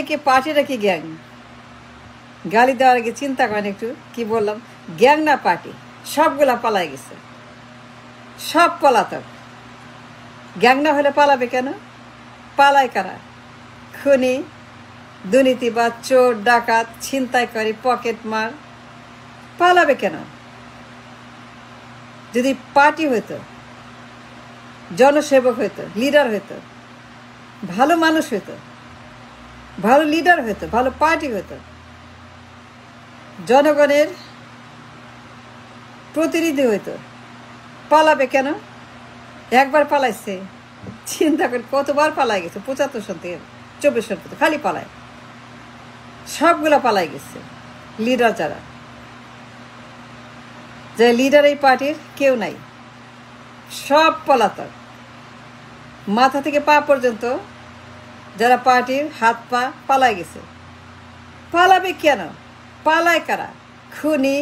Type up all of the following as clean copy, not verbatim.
কি পার্টি নাকি গ্যাং? গালি দেওয়ার আগে চিন্তা করেন একটু, কি বললাম, গ্যাং না পার্টি? সবগুলা পালাই গেছে, সব পলাতক। গ্যাং না হলে পালাবে কেন? পালায় কারা? খুনি, দুর্নীতিবাজ, চোর, ডাকাত, ছিনতাইকারী, পকেট মার। পালাবে কেন? যদি পার্টি হইতো, জনসেবক হইতো, লিডার হইতো, ভালো মানুষ হইতো, ভালো লিডার হইতো, ভালো পার্টি হইতো, জনগণের প্রতিনিধি হইতো, পালাবে কেন? একবার পালাইছে, চিন্তা করে কতবার পালাই গেছে। 75 সন থেকে 24 সন পর্যন্ত খালি পালায়, সবগুলা পালাই গেছে। লিডার যারা, যে লিডার এই পার্টির কেউ নাই, সব পলাতক। মাথা থেকে পা পর্যন্ত যারা পার্টির হাত পা পালাই গেছে। পালাবে কেন? পালায় কারা? খুনি,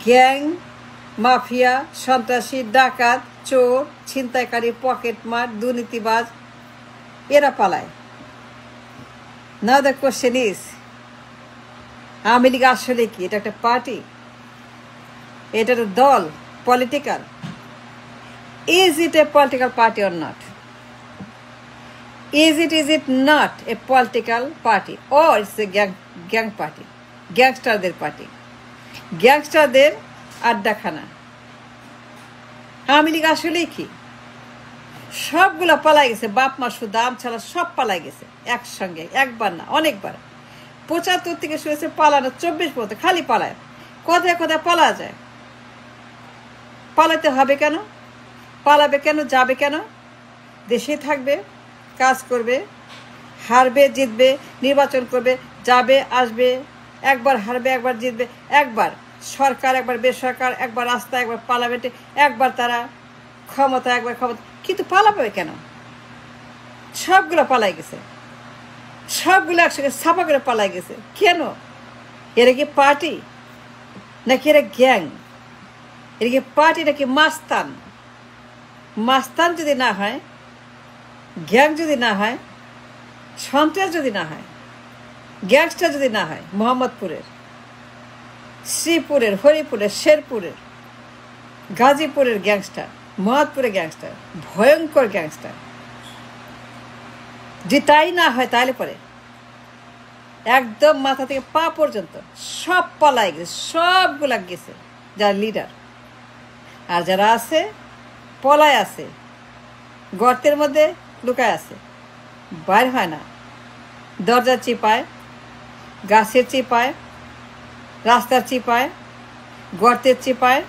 গ্যাং, মাফিয়া, সন্ত্রাসী, ডাকাত, চোর, ছিনতাইকারী, পকেটমার, দুর্নীতিবাজ, এরা পালায়। Now the question is, Awami League আসলে কি? এটা একটা পার্টি? এটা একটা দল, political? Is it a political party or not? Is it not a political party, or it's a gang party? গ্যাংস্টারদের পার্টি, গ্যাংস্টারদের আড্ডাখানা। আওয়ামী লীগ আসলেই কি? সবগুলা পালাই গেছে, বাপ মা সুদা আম ছাড়া সব পালাই গেছে একসঙ্গে, একবার না অনেকবার। 75 থেকে শুরু হয়েছে পালানো, 24 পর্যন্ত খালি পালায়। কোথায় কোথায় পালা যায়? পালাতে হবে কেন? পালাবে কেন? যাবে কেন? দেশে থাকবে, কাজ করবে, হারবে জিতবে, নির্বাচন করবে, যাবে আসবে, একবার হারবে একবার জিতবে, একবার সরকার একবার বেসরকার, একবার রাস্তা একবার পার্লামেন্টে, একবার তারা ক্ষমতা একবার ক্ষমতা। কিন্তু পালাবে কেন? সবগুলো পালাই গেছে, সবগুলো একসঙ্গে ছাপা করে পালাই গেছে। কেন? এরা কি পার্টি নাকি এরা গ্যাং? এরা কি পার্টি নাকি মাস্তান? মাস্তান যদি না হয়, গ্যাং যদি না হয়, সন্ত্রাস যদি না হয়, গ্যাংস্টার যদি না হয়, মোহাম্মদপুরের, শ্রীপুরের, হরিপুরের, শেরপুরের, গাজীপুরের গ্যাংস্টার, মোহাম্মদপুরের গ্যাংস্টার, ভয়ঙ্কর গ্যাংস্টার, যদি তাই না হয় তাহলে পরে একদম মাথা থেকে পা পর্যন্ত সব পালাই গেছে, সবগুলা গেছে যারা লিডার। আর যারা আছে পলায় আছে, গর্তের মধ্যে লুকায় আছে, বাইর হয় না। দরজার চিপায়, গাছের চিপায়, রাস্তার চিপায়, গর্তের চিপায়,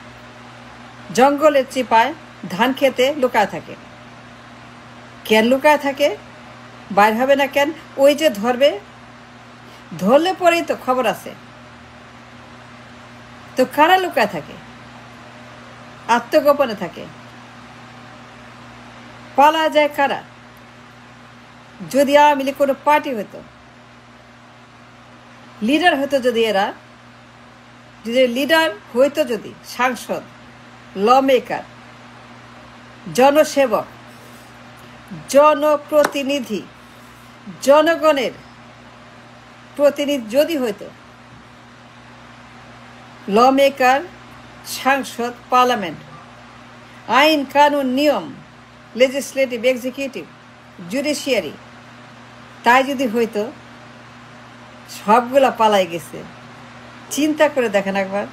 জঙ্গলের চিপায়, ধান খেতে লুকায় থাকে। কেন লুকায় থাকে? বাইর হবে না কেন? ওই যে ধরবে, ধরলে পরেই তো খবর আছে। তো কারা লুকায় থাকে? আত্মগোপনে থাকে, পালা যায় কারা? যদি আওয়ামী লীগ কোনো পার্টি হতো, লিডার হতো, যদি এরা যদি লিডার হইতো, যদি সাংসদ, ল মেকার, জনসেবক, জনপ্রতিনিধি, জনগণের প্রতিনিধি যদি হইতো, ল মেকার, সাংসদ, পার্লামেন্ট, আইন কানুন নিয়ম, লেজিসলেটিভ, এক্সিকিউটিভ, জুডিশিয়ারি, তাই যদি হইতো, সবগুলা পালাই গেছে। চিন্তা করে দেখেন একবার।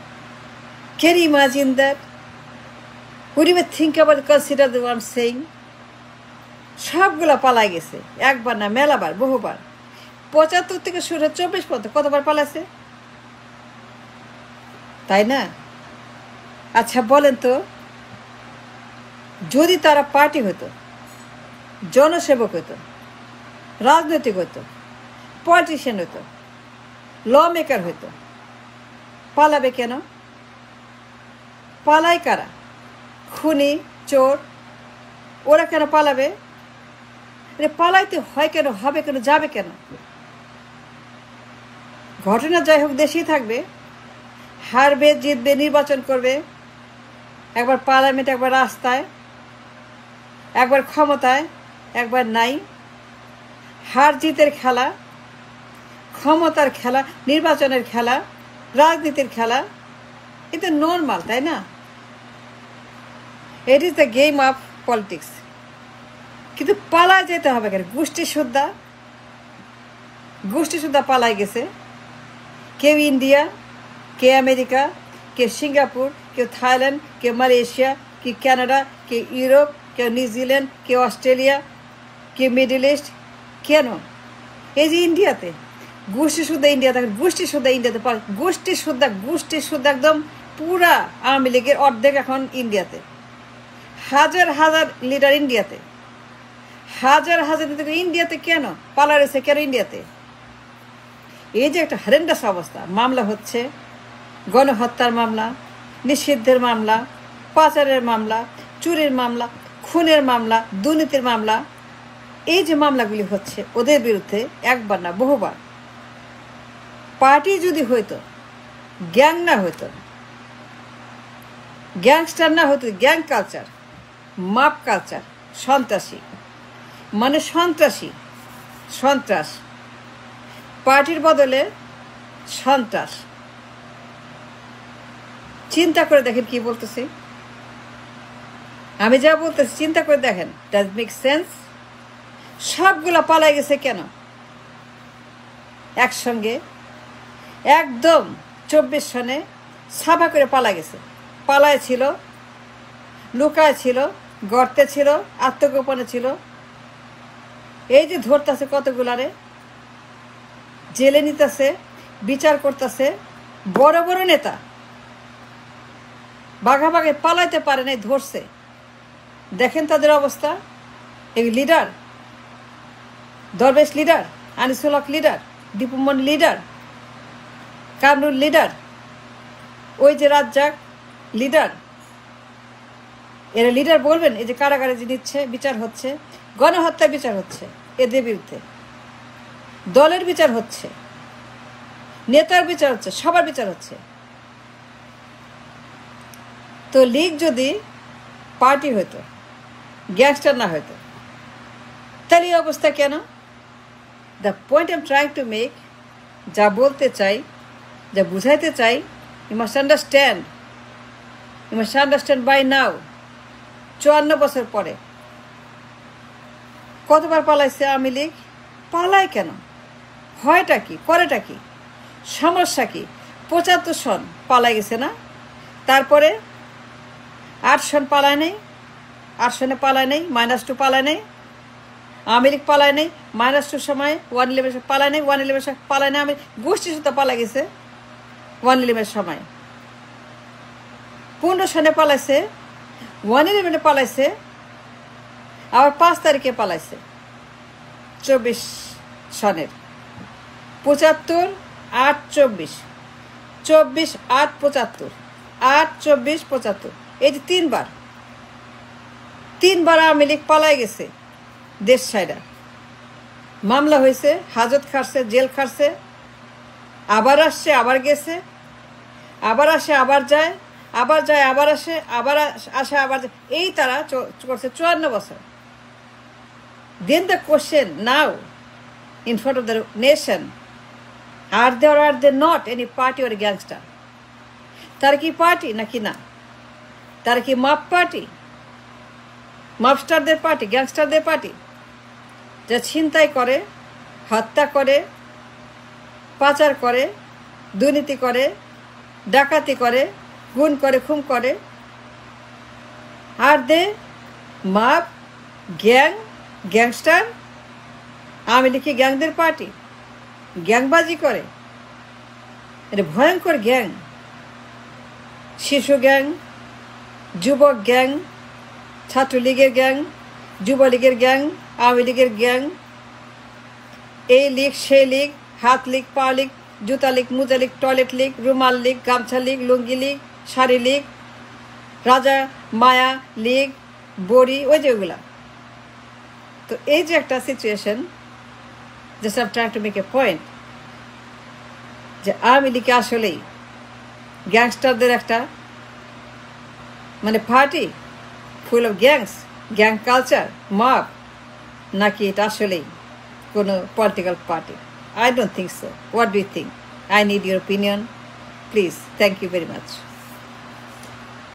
Can you imagine that? Would you think about, consider the one saying? সবগুলা পালাই গেছে, একবার না মেলাবার, বহুবার। 75 থেকে শুরু 24 পর্যন্ত কতবার পালাছে, তাই না? আচ্ছা বলেন তো, যদি তারা পার্টি হতো, জনসেবক হতো, রাজনৈতিক হতো, পলিটিশিয়ান হতো, ল মেকার হতো, পালাবে কেন? পালায় কারা? খুনি, চোর, ওরা কেন পালাবে? পালাইতে হয় কেন, হবে কেন, যাবে কেন? ঘটনা যাই হোক দেশেই থাকবে, হারবে জিতবে, নির্বাচন করবে, একবার পার্লামেন্ট, একবার রাস্তায়, একবার ক্ষমতায়, একবার নাই। হার জিতের খেলা, ক্ষমতার খেলা, নির্বাচনের খেলা, রাজনীতির খেলা, এটা নর্মাল, তাই না? It is the game of politics. কিন্তু পালায় যেতে হবে কেন? গোষ্ঠী সুদ্ধা পালাই গেছে। কেউ ইন্ডিয়া, কেউ আমেরিকা, কেউ সিঙ্গাপুর, কেউ থাইল্যান্ড, কেউ মালয়েশিয়া, কেউ কানাডা, কেউ ইউরোপ, কেউ নিউজিল্যান্ড, কেউ অস্ট্রেলিয়া, কেউ মিডল ইস্ট। কেন? এই যে ইন্ডিয়াতে গোষ্ঠী শুদ্ধা, ইন্ডিয়াতে গোষ্ঠী শুদ্ধা একদম পুরা আওয়ামী লীগের অর্ধেক এখন ইন্ডিয়াতে। হাজার হাজার লিডার ইন্ডিয়াতে, হাজার ইন্ডিয়াতে। কেন পালা রয়েছে? কেন ইন্ডিয়াতে? এই যে একটা হরেন্ডাস অবস্থা, মামলা হচ্ছে, গণহত্যার মামলা, নিষিদ্ধের মামলা, পাচারের মামলা, চুরির মামলা, খুনের মামলা, দুর্নীতির মামলা। এই যে মামলাগুলি হচ্ছে ওদের বিরুদ্ধে, একবার না বহুবার। পার্টি যদি হইতো, গ্যাং না হইতো, গ্যাংস্টার না হতো, গ্যাং কালচার, মাপ কালচার, সন্ত্রাসী মানে সন্ত্রাস, পার্টির বদলে সন্ত্রাস। চিন্তা করে দেখেন কি বলতেছি, আমি যা বলতেছি চিন্তা করে দেখেন। Does make sense? সবগুলা পালাই গেছে কেন? একসঙ্গে একদম 24 সনে সাফা করে পালা গেছে। পালায় ছিল, লুকায় ছিল, গর্তে ছিল, আত্মগোপনে ছিল। এই যে ধরতেছে কতগুলারে, জেলে নিতেছে, বিচার করতেছে। বড় বড় নেতা বাঘাবাগে পালাইতে পারে নাই, ধরছে। দেখেন তাদের অবস্থা। এই লিডার, দরবেশ লিডার, আনিসুল হক লিডার, দীপুমন লিডার, কামরুল লিডার, ওই যে রাজ্জাক লিডার, এরা লিডার বলবেন? এই যে কারাগারে যে নিচ্ছে, বিচার হচ্ছে, গণহত্যা বিচার হচ্ছে এদের বিরুদ্ধে, দলের বিচার হচ্ছে, নেতার বিচার হচ্ছে, সবার বিচার হচ্ছে। তো লীগ যদি পার্টি হইতো, গ্যাংস্টার না হইতো, তাহলে এই অবস্থা কেন? The point I am trying to make, যা বলতে চাই, যা বুঝাইতে চাই, ইউ মাস্ট আন্ডারস্ট্যান্ড বাই নাও। 54 বছর পরে কতবার পালাইছে আওয়ামী লীগ? পালায় কেন? হয়টা কি? করেটা কি? সমস্যা কি? 75 সন পালাই গেছে না? তারপরে 8 সন পালায় নেই, 8 সনে পালায় নেই, -2 পালায় নেই। আওয়ামী লীগ পালায় নেই, -2 সময় 111 পালায় নেই, 111 পালায় নেই। আমি গোষ্ঠী সুদ্ধা পালা গেছে 111 সময়। 15 সনে পালাইছে, 111 পালাইছে, আবার 5 তারিখে পালাইছে 24 সনের। 75, 8, 24, 24, 8, 75, 8, 24, 75। এই যে তিনবার আওয়ামী লীগ পালাই গেছে দেশ ছাইরা। মামলা হয়েছে, হাজত খাটছে, জেল খাটছে, আবার আসছে, আবার গেছে, আবার আসে, আবার যায়, আবার যায়, আবার আসে, আবার আসে, আবার যায়। এই তারা করছে 54 বছর। Then the question now in front of the nation, are there or are there not any party or gangster? তারা কি পার্টি নাকি না? তারা কি মাপ পার্টি, মাপস্টারদের পার্টি, গ্যাংস্টারদের পার্টি, যা ছিনতাই করে, হত্যা করে, পাচার করে, দুর্নীতি করে, ডাকাতি করে, গুণ করে, খুন করে? আর দে মাপ, গ্যাংস্টার? আওয়ামী লীগ কি গ্যাংদের পার্টি? গ্যাংবাজি করে, এটা ভয়ঙ্কর গ্যাং। শিশু গ্যাং, যুবক গ্যাং, ছাত্রলীগের গ্যাং, যুবলীগের গ্যাং, আওয়ামী লীগের গ্যাং, এই লীগ, সেই লীগ, হাত লীগ, পা লীগ, জুতা লীগ, মোজা লীগ, টয়লেট লীগ, রুমাল লীগ, গামছা লীগ, লুঙ্গি লীগ, শাড়ি লীগ, রাজা মায়া লীগ, বড়ি, ওই যে ওগুলা। তো এই যে একটা situation, just I am trying to make a point, যে আওয়ামী লীগ আসলেই গ্যাংস্টারদের একটা মানে party full of gang culture, মাপ, নাকি এটা আসলেই কোনো political party? I don't think so. What do you think? I need your opinion. Please. Thank you very much.